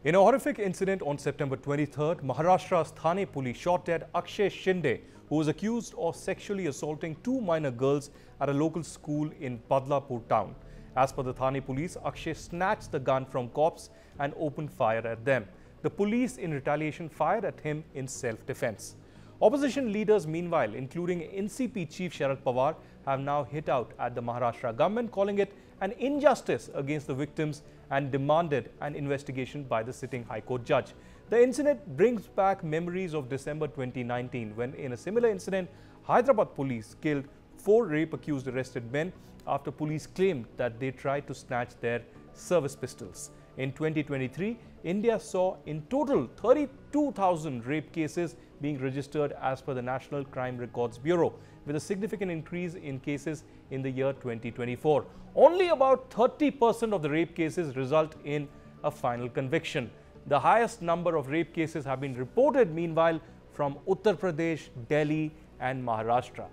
In a horrific incident on September 23rd, Maharashtra's Thane police shot dead Akshay Shinde, who was accused of sexually assaulting two minor girls at a local school in Badlapur town. As per the Thane police, Akshay snatched the gun from cops and opened fire at them. The police, in retaliation, fired at him in self-defense. Opposition leaders, meanwhile, including NCP Chief Sharad Pawar, have now hit out at the Maharashtra government, calling it an injustice against the victims and demanded an investigation by the sitting High Court judge. The incident brings back memories of December 2019, when in a similar incident, Hyderabad police killed 4 rape-accused arrested men after police claimed that they tried to snatch their service pistols. In 2023, India saw in total 32,000 rape cases being registered as per the National Crime Records Bureau, with a significant increase in cases in the year 2024. Only about 30% of the rape cases result in a final conviction. The highest number of rape cases have been reported, meanwhile, from Uttar Pradesh, Delhi and Maharashtra.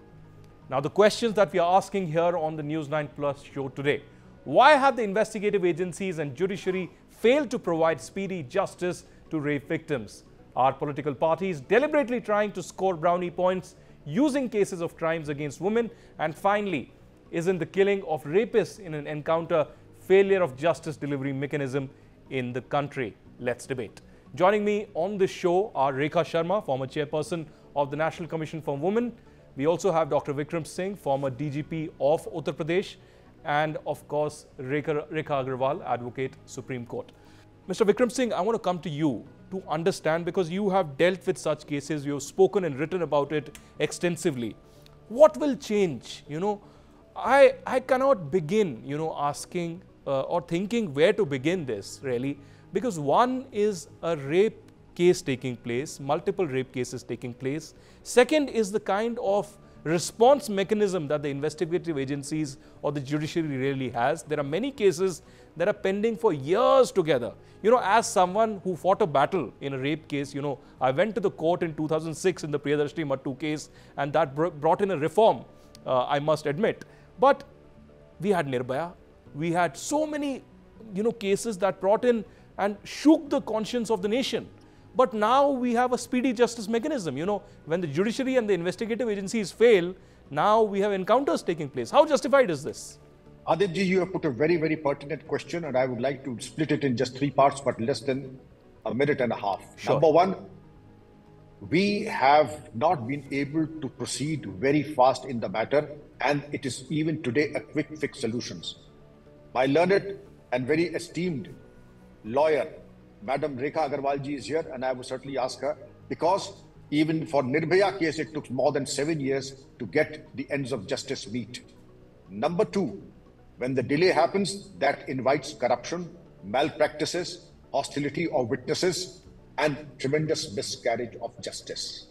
Now, the questions that we are asking here on the News 9 Plus show today: why have the investigative agencies and judiciary failed to provide speedy justice to rape victims? Are political parties deliberately trying to score brownie points using cases of crimes against women? And finally, isn't the killing of rapists in an encounter failure of justice delivery mechanism in the country? Let's debate. Joining me on this show are Rekha Sharma, former chairperson of the National Commission for Women. We also have Dr. Vikram Singh, former DGP of Uttar Pradesh, and of course, Rekha Agarwal, advocate, Supreme Court. Mr. Vikram Singh, I want to come to you to understand, because you have dealt with such cases, you have spoken and written about it extensively. What will change? I cannot begin, asking or thinking where to begin this, really, because one is a rape case taking place, multiple rape cases taking place. Second is the kind of response mechanism that the investigative agencies or the judiciary really has. There are many cases that are pending for years together. As someone who fought a battle in a rape case, I went to the court in 2006 in the Priyadarshini Mattu case, and that brought in a reform, I must admit. But we had Nirbhaya. We had so many, cases that brought in and shook the conscience of the nation. But now we have a speedy justice mechanism. When the judiciary and the investigative agencies fail, now we have encounters taking place. How justified is this? Aditji, you have put a very, very pertinent question, and I would like to split it in just 3 parts, but less than a minute and a half. Sure. Number one, we have not been able to proceed very fast in the matter, and it is even today a quick fix solutions. My learned and very esteemed lawyer, Madam Rekha Agarwal ji, is here, and I would certainly ask her, because even for Nirbhaya case, it took more than 7 years to get the ends of justice meet. Number two, when the delay happens, that invites corruption, malpractices, hostility of witnesses, and tremendous miscarriage of justice.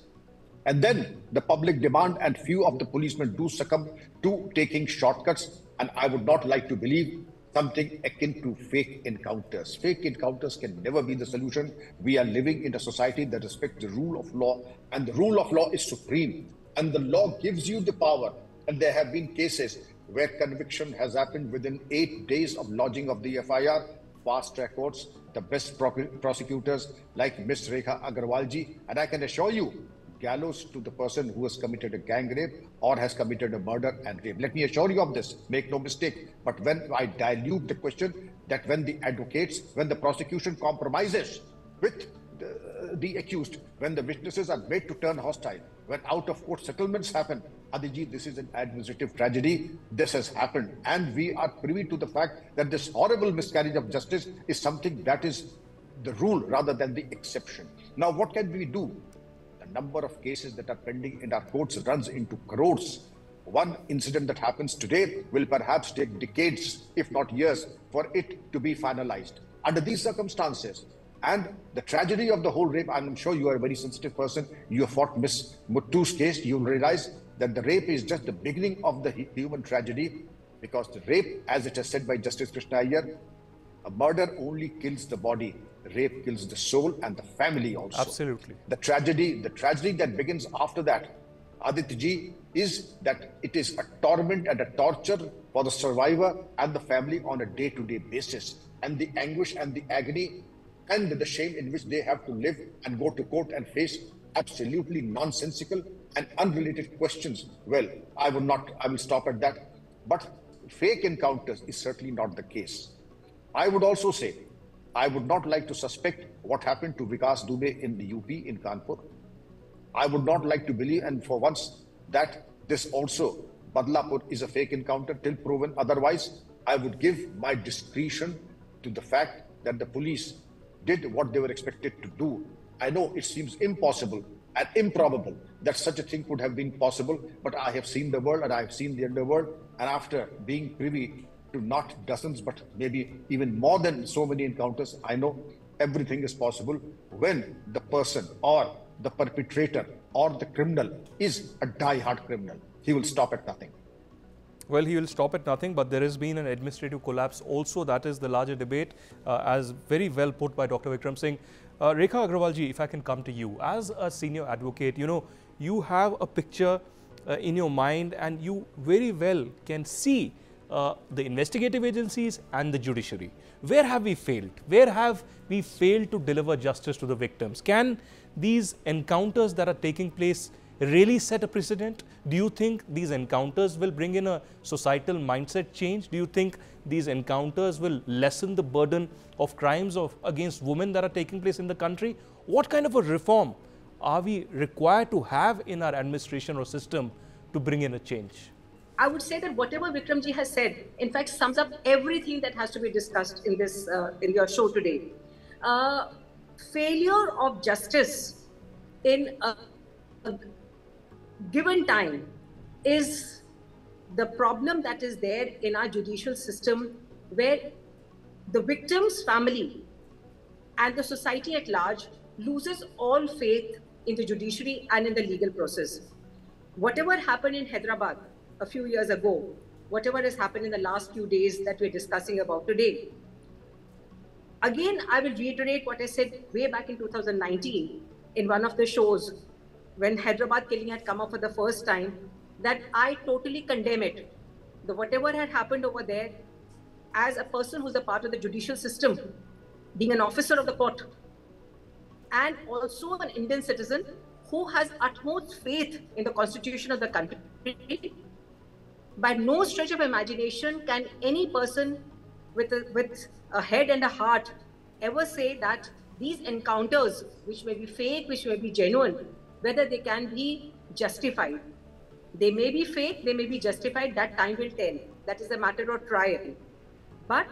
And then the public demand, and few of the policemen do succumb to taking shortcuts, and I would not like to believe something akin to fake encounters. Fake encounters can never be the solution. We are living in a society that respects the rule of law, and the rule of law is supreme, and the law gives you the power. And there have been cases where conviction has happened within 8 days of lodging of the FIR, fast track courts, the best prosecutors like Ms. Rekha Agarwal ji, and I can assure you, gallows to the person who has committed a gang rape or has committed a murder and rape. Let me assure you of this, make no mistake. But when I dilute the question, that when the advocates, when the prosecution compromises with the accused, when the witnesses are made to turn hostile, when out-of-court settlements happen, Adiji, this is an administrative tragedy. This has happened, and we are privy to the fact that this horrible miscarriage of justice is something that is the rule rather than the exception. Now, what can we do? The number of cases that are pending in our courts runs into crores. One incident that happens today will perhaps take decades, if not years, for it to be finalized. Under these circumstances, and the tragedy of the whole rape, I'm sure you are a very sensitive person. You have fought Ms. Muttu's case. You will realize that the rape is just the beginning of the human tragedy, because the rape, as it is said by Justice Krishna Iyer, a murder only kills the body. Rape kills the soul and the family also. Absolutely. The tragedy that begins after that, Aditya ji, is that it is a torment and a torture for the survivor and the family on a day-to-day basis. And the anguish and the agony and the shame in which they have to live and go to court and face absolutely nonsensical and unrelated questions. Well, I will stop at that. But fake encounters is certainly not the case. I would also say, I would not like to suspect what happened to Vikas Dubey in the UP in Kanpur. I would not like to believe, and for once, that this also, Badlapur, is a fake encounter till proven otherwise. I would give my discretion to the fact that the police did what they were expected to do. I know it seems impossible and improbable that such a thing could have been possible, but I have seen the world and I have seen the underworld, and after being privy to not dozens, but maybe even more than so many encounters, I know everything is possible when the person or the perpetrator or the criminal is a die-hard criminal. He will stop at nothing. Well, he will stop at nothing, but there has been an administrative collapse also. That is the larger debate, as very well put by Dr. Vikram Singh. Rekha Agrawalji, if I can come to you. As a senior advocate, you have a picture in your mind and you very well can see the investigative agencies and the judiciary. Where have we failed? Where have we failed to deliver justice to the victims? Can these encounters that are taking place really set a precedent? Do you think these encounters will bring in a societal mindset change? Do you think these encounters will lessen the burden of crimes against women that are taking place in the country? What kind of a reform are we required to have in our administration or system to bring in a change? I would say that whatever Vikramji has said, in fact, sums up everything that has to be discussed in this in your show today. Failure of justice in a given time is the problem that is there in our judicial system, where the victim's family and the society at large loses all faith in the judiciary and in the legal process. Whatever happened in Hyderabad a few years ago, whatever has happened in the last few days that we're discussing about today, again, I will reiterate what I said way back in 2019 in one of the shows when Hyderabad killing had come up for the first time, that I totally condemn it. Whatever had happened over there, as a person who's a part of the judicial system, being an officer of the court, and also an Indian citizen who has utmost faith in the constitution of the country, by no stretch of imagination can any person with a head and a heart ever say that these encounters, which may be fake, which may be genuine, whether they can be justified. They may be fake, they may be justified, that time will tell. That is a matter of trial. But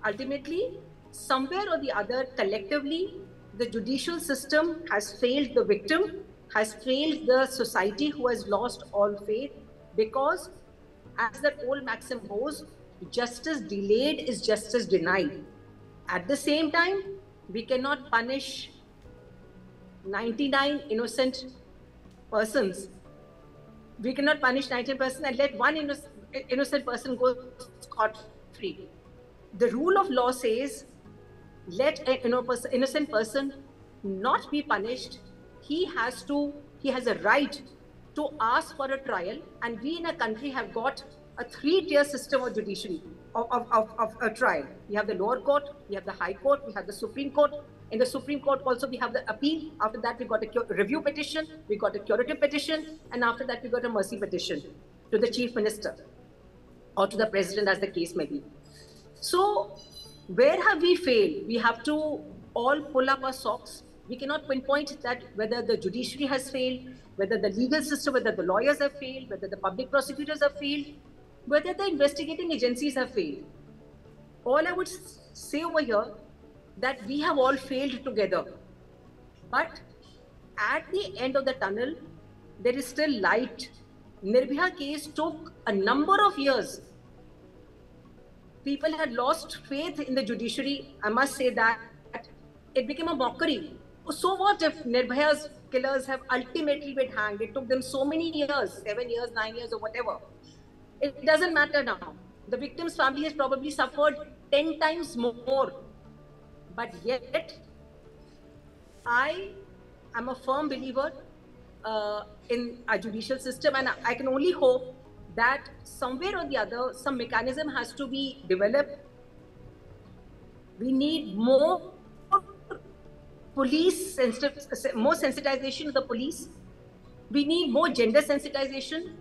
ultimately, somewhere or the other, collectively, the judicial system has failed the victim, has failed the society who has lost all faith, because as that old maxim goes, justice delayed is justice denied. At the same time, we cannot punish 99 innocent persons. We cannot punish 90% and let one innocent person go scot-free. The rule of law says, let an innocent person not be punished. He has a right to ask for a trial, and we in a country have got a 3-tier system of judiciary, of a trial. We have the lower court, we have the high court, we have the Supreme Court. In the Supreme Court also we have the appeal. After that we got a review petition, we got a curative petition, and after that we got a mercy petition to the Chief Minister or to the President, as the case may be. So where have we failed? We have to all pull up our socks. We cannot pinpoint that whether the judiciary has failed, whether the legal system, whether the lawyers have failed, whether the public prosecutors have failed, whether the investigating agencies have failed. All I would say over here, that we have all failed together. But at the end of the tunnel, there is still light. Nirbhaya case took a number of years. People had lost faith in the judiciary. I must say that it became a mockery. So what if Nirbhaya's killers have ultimately been hanged? It took them so many years, 7 years, 9 years, or whatever. It doesn't matter now. The victim's family has probably suffered 10 times more. But yet, I am a firm believer in our judicial system, and I can only hope that somewhere or the other, some mechanism has to be developed. We need more more sensitization of the police. We need more gender sensitization.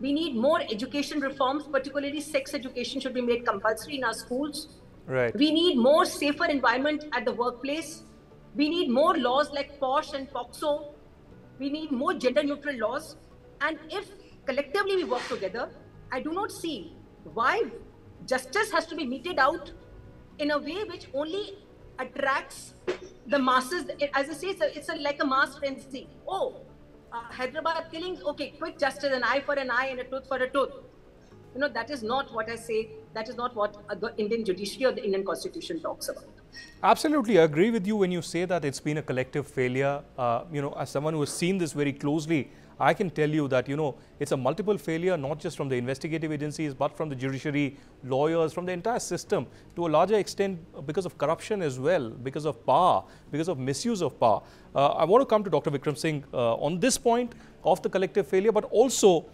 We need more education reforms, particularly sex education should be made compulsory in our schools. Right. We need more safer environment at the workplace. We need more laws like POSH and POXO. We need more gender neutral laws. And if collectively we work together, I do not see why justice has to be meted out in a way which only attracts the masses. As I say, it's like a mass frenzy. Oh, Hyderabad killings, okay, quick justice, an eye for an eye and a tooth for a tooth. You know, that is not what I say. That is not what the Indian judiciary or the Indian constitution talks about. Absolutely, I agree with you when you say that it's been a collective failure. You know, as someone who has seen this very closely, I can tell you that, you know, it's a multiple failure, not just from the investigative agencies, but from the judiciary, lawyers, from the entire system, to a larger extent because of corruption as well, because of power, because of misuse of power. I want to come to Dr. Vikram Singh on this point of the collective failure, but also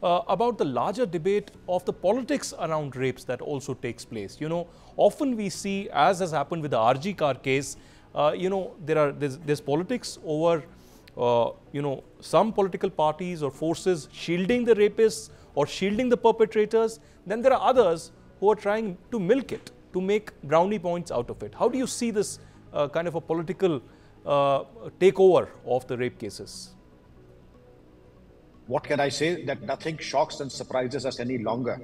about the larger debate of the politics around rapes that also takes place. You know, often we see, as has happened with the RG car case, you know, there's politics over you know, some political parties or forces shielding the rapists or shielding the perpetrators. Then there are others who are trying to milk it, to make brownie points out of it. How do you see this kind of a political takeover of the rape cases? What can I say? That nothing shocks and surprises us any longer.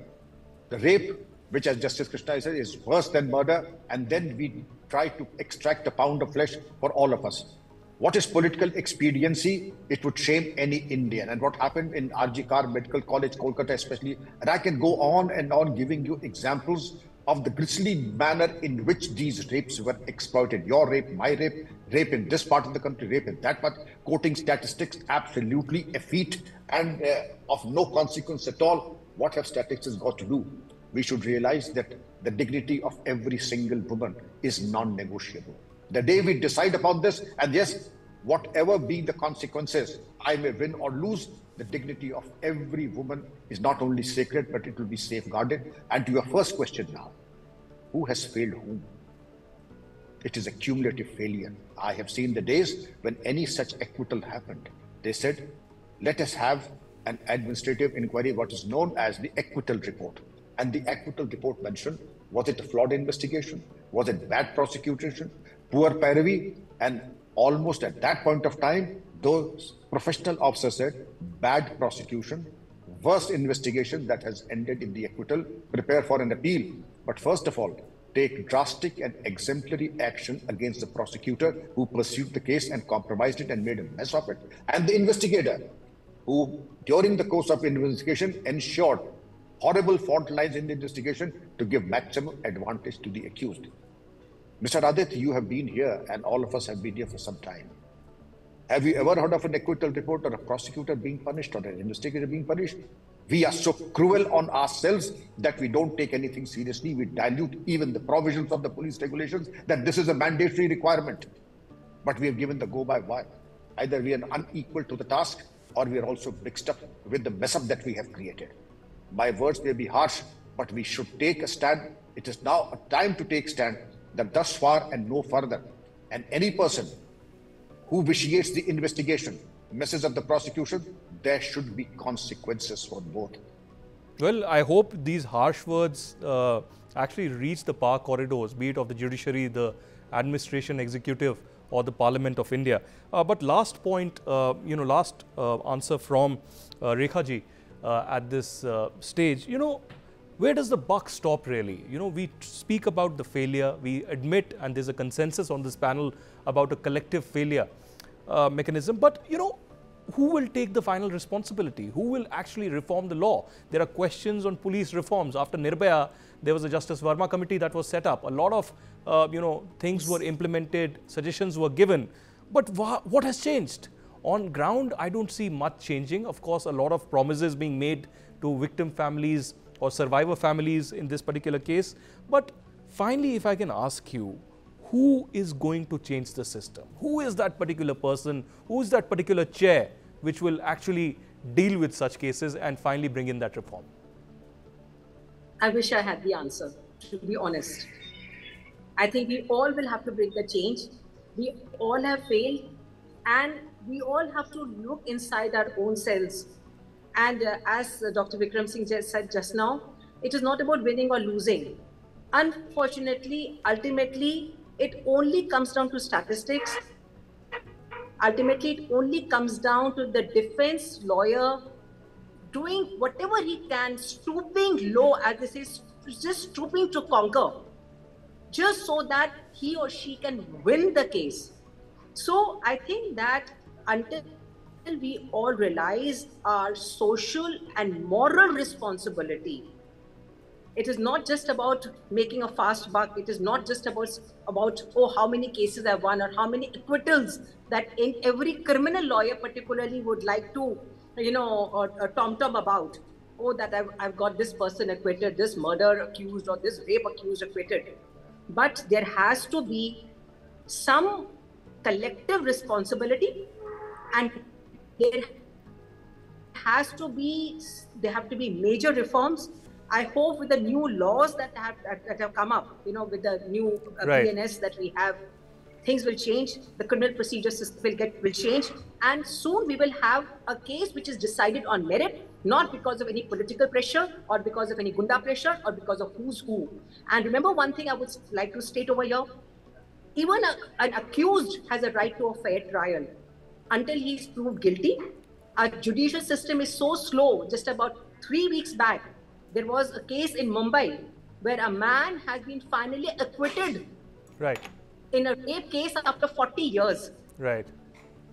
The rape, which as Justice Krishna said, is worse than murder, and then we try to extract a pound of flesh for all of us. What is political expediency? It would shame any Indian. And what happened in RG Kar Medical College, Kolkata especially, and I can go on and on giving you examples of the grisly manner in which these rapes were exploited. Your rape, my rape, rape in this part of the country, rape in that part, quoting statistics, absolutely effete and of no consequence at all. What have statistics got to do? We should realize that the dignity of every single woman is non-negotiable. The day we decide upon this, and yes, whatever be the consequences, I may win or lose, the dignity of every woman is not only sacred, but it will be safeguarded. And to your first question now, who has failed whom? It is a cumulative failure. I have seen the days when any such acquittal happened. They said, let us have an administrative inquiry, what is known as the acquittal report. And the acquittal report mentioned, was it a flawed investigation? Was it bad prosecution? Poor parody? And almost at that point of time, those professional officers said, bad prosecution, worst investigation that has ended in the acquittal, prepare for an appeal. But first of all, take drastic and exemplary action against the prosecutor who pursued the case and compromised it and made a mess of it. And the investigator who, during the course of investigation, ensured horrible fault lines in the investigation to give maximum advantage to the accused. Mr. Adit, you have been here and all of us have been here for some time. Have you ever heard of an acquittal report or a prosecutor being punished or an investigator being punished? We are so cruel on ourselves that we don't take anything seriously. We dilute even the provisions of the police regulations that this is a mandatory requirement. But we have given the go-by-why. Either we are unequal to the task or we are also mixed up with the mess up that we have created. My words may be harsh, but we should take a stand. It is now a time to take stand, that thus far and no further. And any person who vitiates the investigation, messes up the prosecution, there should be consequences for both. Well, I hope these harsh words actually reach the power corridors, be it of the judiciary, the administration, executive, or the Parliament of India. But last point, last answer from Rekha ji at this stage, where does the buck stop really? We speak about the failure, we admit, and there's a consensus on this panel about a collective failure mechanism, but who will take the final responsibility? Who will actually reform the law? There are questions on police reforms. After Nirbhaya, there was a Justice Verma committee that was set up. A lot of, things were implemented, suggestions were given. But what has changed? On ground, I don't see much changing. Of course, a lot of promises being made to victim families or survivor families in this particular case. But finally, if I can ask you, who is going to change the system? Who is that particular person? Who is that particular chair which will actually deal with such cases and finally bring in that reform? I wish I had the answer, to be honest. I think we all will have to bring the change. We all have failed, and we all have to look inside our own selves. And as Dr. Vikram Singh said just now, it is not about winning or losing. Unfortunately, ultimately, it only comes down to statistics. Ultimately, it only comes down to the defense lawyer doing whatever he can, stooping low, as they say, just stooping to conquer, just so that he or she can win the case. So I think that until we all realize our social and moral responsibility, it is not just about making a fast buck. It is not just about oh, how many cases I've won or how many acquittals that in every criminal lawyer particularly would like to, tom-tom about. Oh, that I've got this person acquitted, this murder accused or this rape accused acquitted. But there has to be some collective responsibility, and there have to be major reforms. I hope with the new laws that have come up, with the new PNS that we have, things will change. The criminal procedure system will change, and soon we will have a case which is decided on merit, not because of any political pressure or because of any gunda pressure or because of who's who. And remember one thing I would like to state over here: even an accused has a right to a fair trial until he's proved guilty. Our judicial system is so slow. Just about 3 weeks back, there was a case in Mumbai where a man has been finally acquitted in a rape case after 40 years. Right.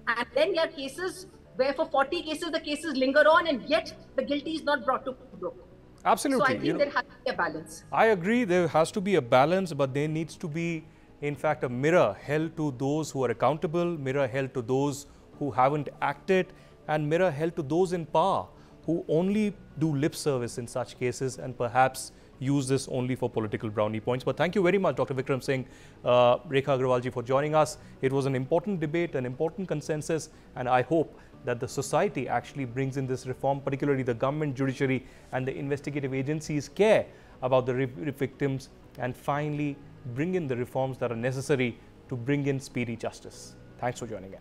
And then there are cases where for 40 cases, the cases linger on and yet the guilty is not brought to book. Absolutely. So I think there has to be a balance. I agree, there has to be a balance, but there needs to be, in fact, a mirror held to those who are accountable, mirror held to those who haven't acted, and mirror held to those in power who only do lip service in such cases and perhaps use this only for political brownie points. But thank you very much, Dr. Vikram Singh, Rekha Agrawalji, for joining us. It was an important debate, an important consensus, and I hope that the society actually brings in this reform, particularly the government, judiciary and the investigative agencies care about the rape victims and finally bring in the reforms that are necessary to bring in speedy justice. Thanks for joining in.